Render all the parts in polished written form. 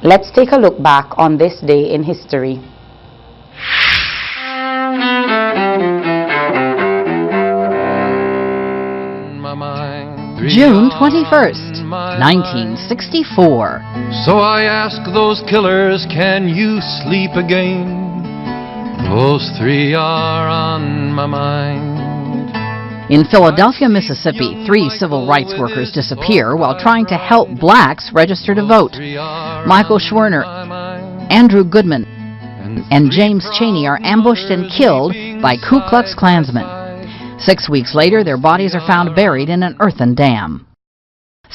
Let's take a look back on this day in history. June 21st, 1964. So I ask those killers, can you sleep again? Those three are on my mind. In Philadelphia, Mississippi, 3 civil rights workers disappear while trying to help blacks register to vote. Michael Schwerner, Andrew Goodman, and James Chaney are ambushed and killed by Ku Klux Klansmen. 6 weeks later, their bodies are found buried in an earthen dam.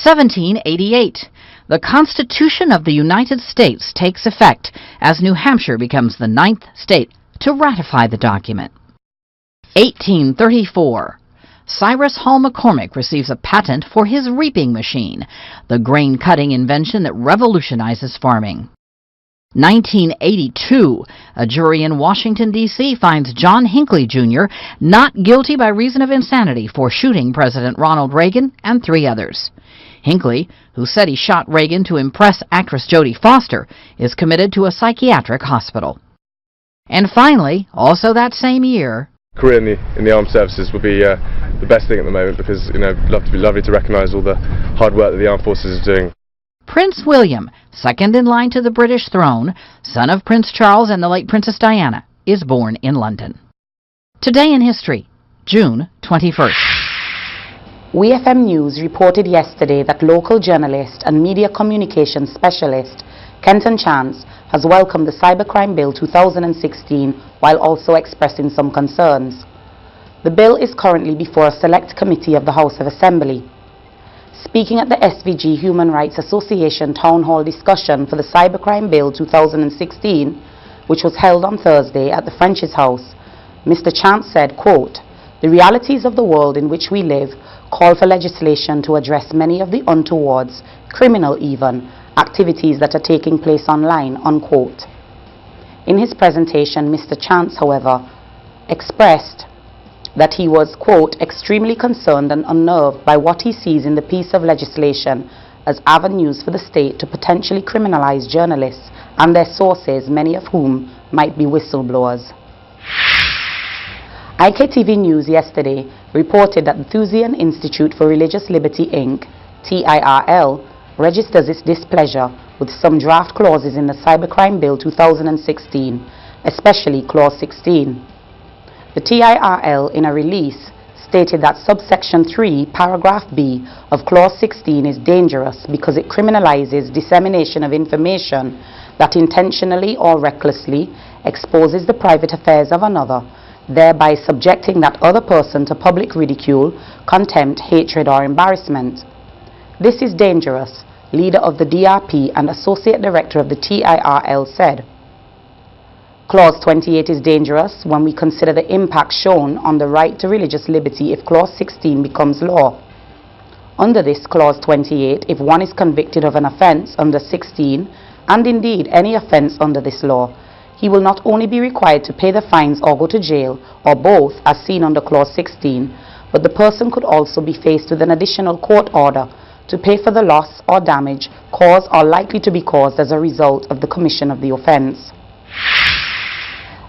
1788. The Constitution of the United States takes effect as New Hampshire becomes the 9th state to ratify the document. 1834. Cyrus Hall McCormick receives a patent for his reaping machine, the grain-cutting invention that revolutionizes farming. 1982. A jury in Washington, D.C. finds John Hinckley, Jr. not guilty by reason of insanity for shooting President Ronald Reagan and 3 others. Hinckley, who said he shot Reagan to impress actress Jodie Foster, is committed to a psychiatric hospital. And finally, also that same year, career in the armed services would be the best thing at the moment, because it'd be lovely to recognise all the hard work that the armed forces are doing. Prince William, second in line to the British throne, son of Prince Charles and the late Princess Diana, is born in London. Today in history, June 21st. WFM News reported yesterday that local journalist and media communications specialist Kenton Chance has welcomed the Cybercrime Bill 2016 while also expressing some concerns. The bill is currently before a select committee of the House of Assembly. Speaking at the SVG Human Rights Association Town Hall discussion for the Cybercrime Bill 2016, which was held on Thursday at the French's House, Mr. Chance said, quote, "The realities of the world in which we live call for legislation to address many of the untowards, criminal even, activities that are taking place online," unquote. In his presentation, Mr. Chance, however, expressed that he was, quote, "extremely concerned and unnerved by what he sees in the piece of legislation as avenues for the state to potentially criminalize journalists and their sources, many of whom might be whistleblowers." IKtv News yesterday reported that the Thuzian Institute for Religious Liberty, Inc., TIRL, registers its displeasure with some draft clauses in the Cybercrime Bill 2016, especially Clause 16. The TIRL, in a release, stated that subsection 3, paragraph B of Clause 16 is dangerous because it criminalizes dissemination of information that intentionally or recklessly exposes the private affairs of another, thereby subjecting that other person to public ridicule, contempt, hatred, or embarrassment. "This is dangerous," leader of the DRP and associate director of the TIRL said. Clause 28 is dangerous when we consider the impact shown on the right to religious liberty if Clause 16 becomes law. Under this Clause 28, if one is convicted of an offence under 16, and indeed any offence under this law, he will not only be required to pay the fines or go to jail, or both as seen under Clause 16, but the person could also be faced with an additional court order to pay for the loss or damage caused or likely to be caused as a result of the commission of the offence.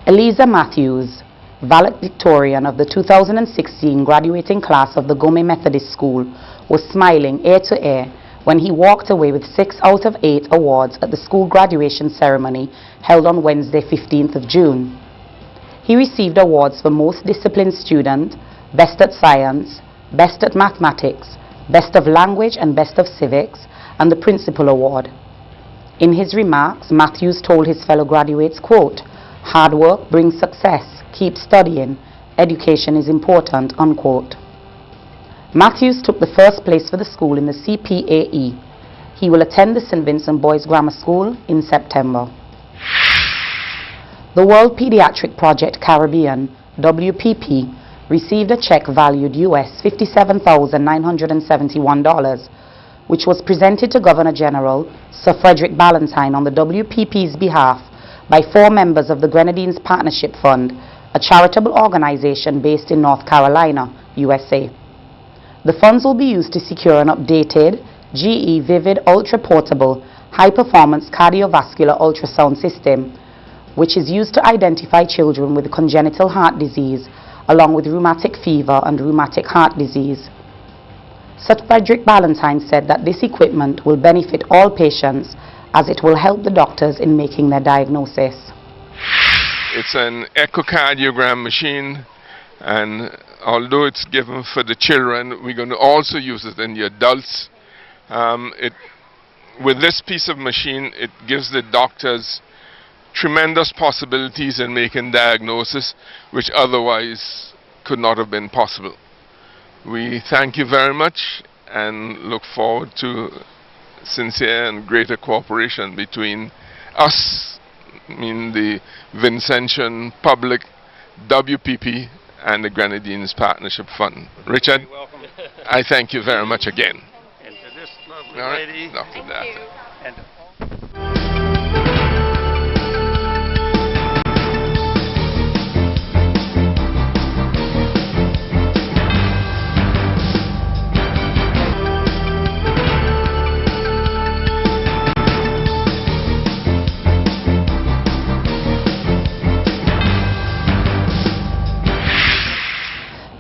Eliza Matthews, valedictorian of the 2016 graduating class of the Gomez Methodist School, was smiling ear to ear when he walked away with 6 out of 8 awards at the school graduation ceremony held on Wednesday, 15th of June. He received awards for Most Disciplined Student, Best at Science, Best at Mathematics, Best of Language and Best of Civics, and the Principal Award. In his remarks, Matthews told his fellow graduates, quote, "Hard work brings success. Keep studying. Education is important," unquote. Matthews took the first place for the school in the CPAE. He will attend the St. Vincent Boys Grammar School in September. The World Pediatric Project Caribbean, WPP, received a check valued US $57,971, which was presented to Governor General Sir Frederick Ballantyne on the WPP's behalf by 4 members of the Grenadines Partnership Fund, a charitable organization based in North Carolina, USA. The funds will be used to secure an updated GE Vivid Ultra Portable high-performance cardiovascular ultrasound system, which is used to identify children with congenital heart disease, along with rheumatic fever and rheumatic heart disease. Sir Frederick Ballantyne said that this equipment will benefit all patients as it will help the doctors in making their diagnosis. It's an echocardiogram machine, and although it's given for the children, we're going to also use it in the adults. With this piece of machine, it gives the doctors tremendous possibilities in making diagnosis which otherwise could not have been possible. We thank you very much and look forward to sincere and greater cooperation between us, I mean the Vincentian Public, WPP and the Grenadines Partnership Fund. Richard, I thank you very much again. And to this lovely lady, Dr. Data. and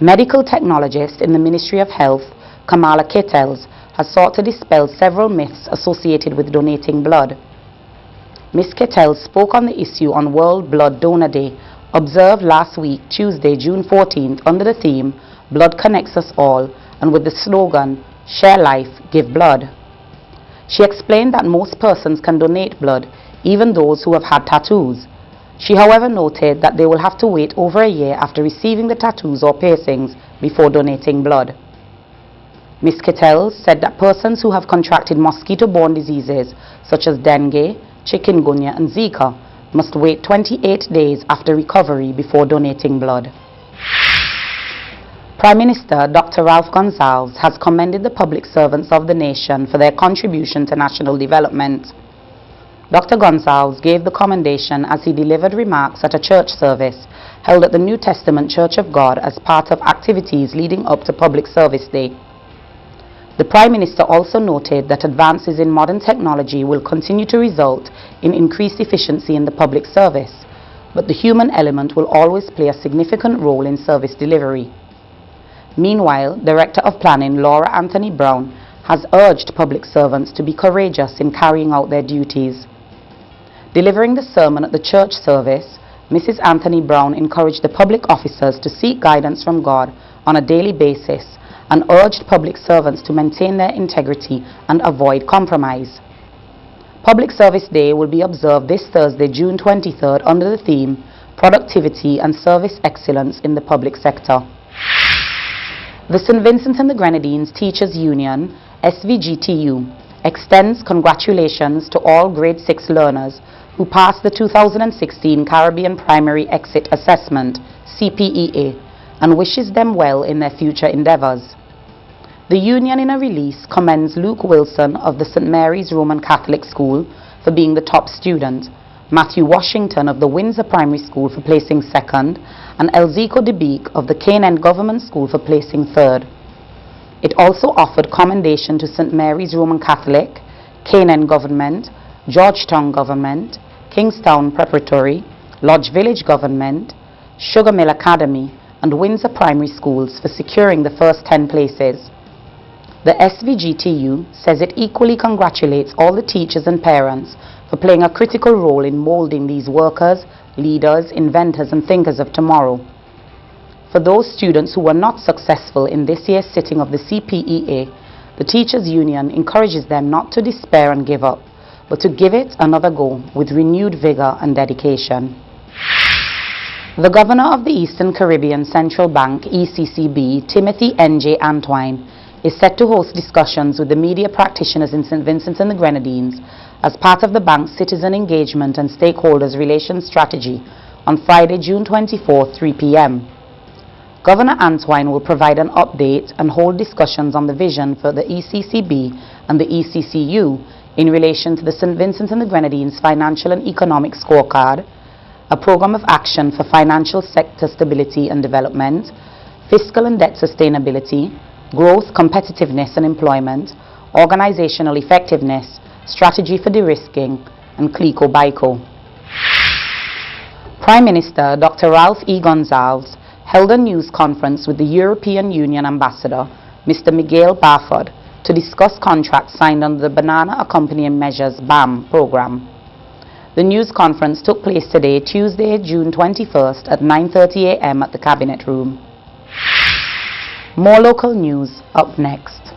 Medical technologist in the Ministry of Health, Kamala Kettles, has sought to dispel several myths associated with donating blood. Ms. Kettles spoke on the issue on World Blood Donor Day, observed last week, Tuesday, June 14th, under the theme, Blood Connects Us All, and with the slogan, Share Life, Give Blood. She explained that most persons can donate blood, even those who have had tattoos. She, however, noted that they will have to wait over a year after receiving the tattoos or piercings before donating blood. Ms. Kettles said that persons who have contracted mosquito-borne diseases such as dengue, chikungunya and Zika must wait 28 days after recovery before donating blood. Prime Minister Dr. Ralph Gonsalves has commended the public servants of the nation for their contribution to national development. Dr. Gonsalves gave the commendation as he delivered remarks at a church service held at the New Testament Church of God as part of activities leading up to Public Service Day. The Prime Minister also noted that advances in modern technology will continue to result in increased efficiency in the public service, but the human element will always play a significant role in service delivery. Meanwhile, Director of Planning Laura Anthony Brown has urged public servants to be courageous in carrying out their duties. Delivering the sermon at the church service, Mrs. Anthony Brown encouraged the public officers to seek guidance from God on a daily basis and urged public servants to maintain their integrity and avoid compromise. Public Service Day will be observed this Thursday, June 23rd, under the theme Productivity and Service Excellence in the Public Sector. The St. Vincent and the Grenadines Teachers Union, SVGTU, extends congratulations to all Grade 6 learners who passed the 2016 Caribbean Primary Exit Assessment, CPEA, and wishes them well in their future endeavors. The union, in a release, commends Luke Wilson of the St. Mary's Roman Catholic School for being the top student, Matthew Washington of the Windsor Primary School for placing second, and Elzico DeBeek of the Canaan Government School for placing third. It also offered commendation to St. Mary's Roman Catholic, Canaan Government, Georgetown Government, Kingstown Preparatory, Lodge Village Government, Sugar Mill Academy, and Windsor Primary Schools for securing the first 10 places. The SVGTU says it equally congratulates all the teachers and parents for playing a critical role in molding these workers, leaders, inventors, and thinkers of tomorrow. For those students who were not successful in this year's sitting of the CPEA, the Teachers Union encourages them not to despair and give up, but to give it another go with renewed vigor and dedication. The Governor of the Eastern Caribbean Central Bank, ECCB, Timothy N.J. Antwine, is set to host discussions with the media practitioners in St. Vincent and the Grenadines as part of the bank's citizen engagement and stakeholders relations strategy on Friday, June 24, 3 p.m. Governor Antwine will provide an update and hold discussions on the vision for the ECCB and the ECCU in relation to the St. Vincent and the Grenadines Financial and Economic Scorecard, a program of action for financial sector stability and development, fiscal and debt sustainability, growth, competitiveness and employment, organizational effectiveness, strategy for de-risking, and Clico-Bico. Prime Minister Dr. Ralph E. Gonsalves held a news conference with the European Union Ambassador, Mr. Miguel Barford, to discuss contracts signed under the Banana Accompanying Measures BAM program. The news conference took place today, Tuesday, June 21st at 9:30 a.m. at the Cabinet Room. More local news up next.